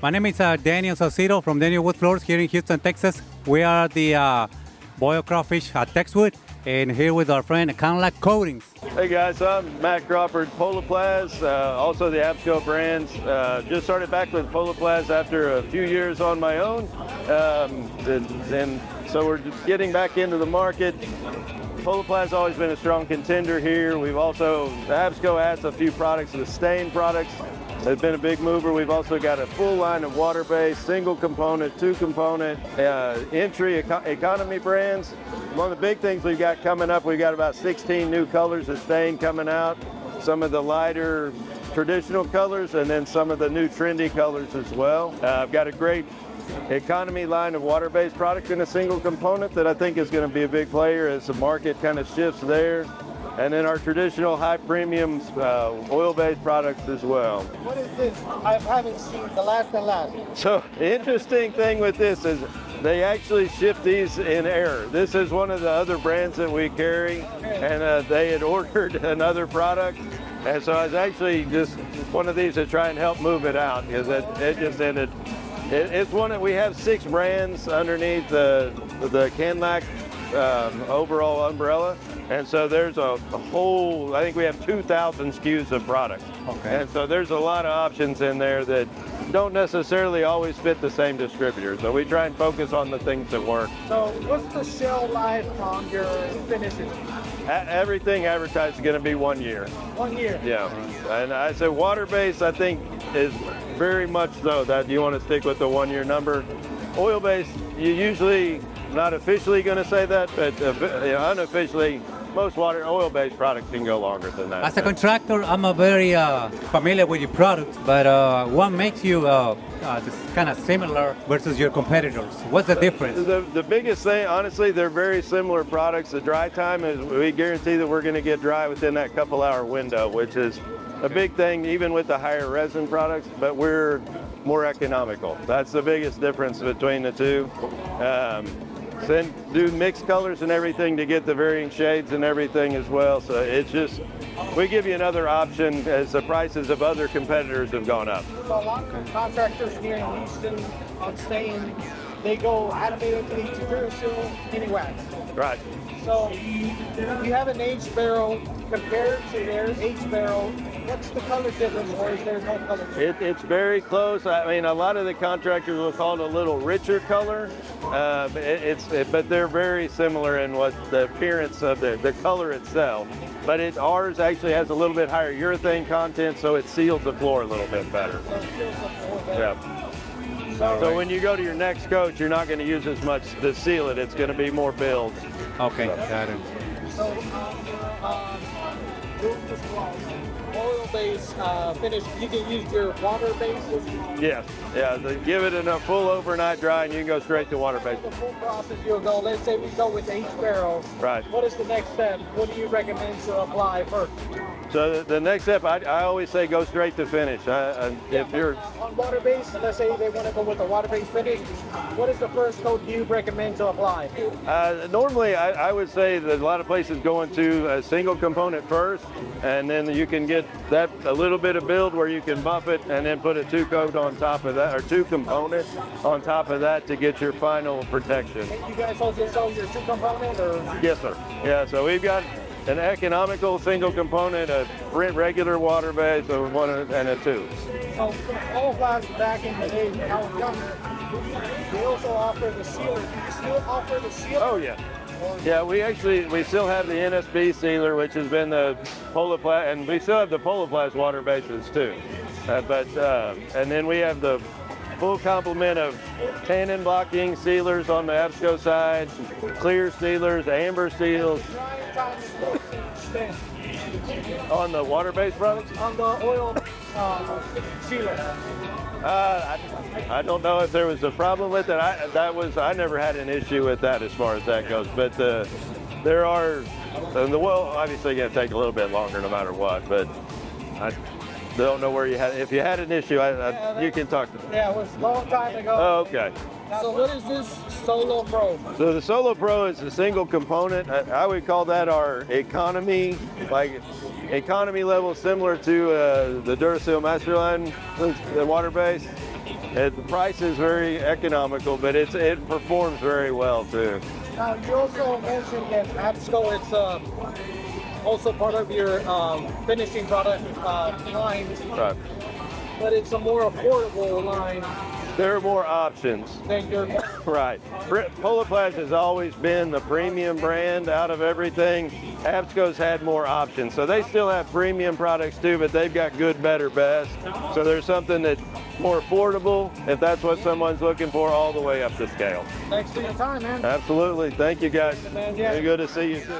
My name is Daniel Saucedo from Daniel Wood Floors here in Houston, Texas. We are the boil crawfish at Texwood, and here with our friend Conlac Coatings. Hey guys, I'm Matt Crawford, PoloPlaz, also the Absco brands. Just started back with PoloPlaz after a few years on my own, and so we're just getting back into the market. PoloPlaz has always been a strong contender here. We've also, Absco adds a few products, the stain products. It's been a big mover. We've also got a full line of water-based, single component, two component, entry economy brands. One of the big things we've got coming up, we've got about 16 new colors of stain coming out. Some of the lighter traditional colors and then some of the new trendy colors as well. I've got a great economy line of water-based product in a single component that I think is going to be a big player as the market kind of shifts there. And then our traditional high premium oil-based products as well. What is this? I haven't seen the last and last. So the interesting thing with this is they actually ship these in error. This is one of the other brands that we carry, and they had ordered another product. And so I was actually just one of these to try and help move it out because it just ended. It's one that we have 6 brands underneath the Conlac overall umbrella. And so there's a whole, I think we have 2,000 SKUs of product. Okay. And so there's a lot of options in there that don't necessarily always fit the same distributor. So we try and focus on the things that work. So what's the shelf life on your finishes? Everything advertised is going to be 1 year. 1 year? Yeah. And I said water-based, I think, is very much so that you want to stick with the 1 year number. Oil-based, you usually, not officially going to say that, but unofficially, most oil-based products can go longer than that. As a contractor, I'm very familiar with your products, but what makes you just kind of similar versus your competitors? What's the difference? The biggest thing, honestly, they're very similar products. The dry time is, we guarantee that we're going to get dry within that couple-hour window, which is a big thing even with the higher resin products, but we're more economical. That's the biggest difference between the two. Then do mixed colors and everything to get the varying shades and everything as well. So it's just, we give you another option as the prices of other competitors have gone up. So a lot of contractors here in Houston on stain, they go animated to Duracell mini wax. Right. So you have an aged barrel compared to their aged barrel. What's the color difference, or is there no color difference? It's very close. I mean, a lot of the contractors will call it a little richer color, but they're very similar in what the appearance of the color itself. But ours actually has a little bit higher urethane content, so it seals the floor a little bit better. So it feels the floor better. Yeah. So when you go to your next coat, you're not going to use as much to seal it. It's going to be more build. Okay, got it. So oil-based finish, you can use your water-based? Yes, yeah, give it a full overnight dry and you can go straight to water-based. The full process you'll go, let's say we go with each barrel. Right. What is the next step? What do you recommend to apply first? So the next step, I always say go straight to finish. If you're on water-based, let's say they want to go with a water-based finish, what is the first coat you recommend to apply? Normally, I would say that a lot of places go into a single component first, and then you can get that a little bit of build where you can buff it and then put a 2-coat on top of that, or 2 components on top of that to get your final protection. And you guys also sell your 2-component, or? Yes, sir. Yeah, so we've got an economical single component, a regular water base, a 1 and a 2. So PoloPlaz back in the day, how it comes, they also offer the sealer. Do you still offer the sealer? Oh yeah. Yeah, we still have the NSB sealer, which has been the PoloPlaz, and we still have the PoloPlaz water bases too. And then we have the full complement of tannin blocking sealers on the Absco side, clear sealers, amber seals. On the water-based products? On the oil sealer. I don't know if there was a problem with it. I never had an issue with that as far as that goes. But there are, the oil obviously going to take a little bit longer no matter what. But I don't know where you had. If you had an issue, you can talk to me. Yeah, it was a long time ago. Oh, okay. So what is this Solo Pro? So the Solo Pro is a single component. I would call that our economy, like economy level, similar to the Duracell Masterline, the water base. The price is very economical, but it performs very well too. You also mentioned that Absco, it's also part of your finishing product line, Right. but it's a more affordable line There are more options. than your. Right. PoloPlaz has always been the premium brand out of everything. Absco's had more options. So they still have premium products too, but they've got good, better, best. So there's something that's more affordable if that's what someone's looking for, all the way up the scale. Thanks for your time, man. Absolutely. Thank you guys. Man, yeah. Very good to see you too.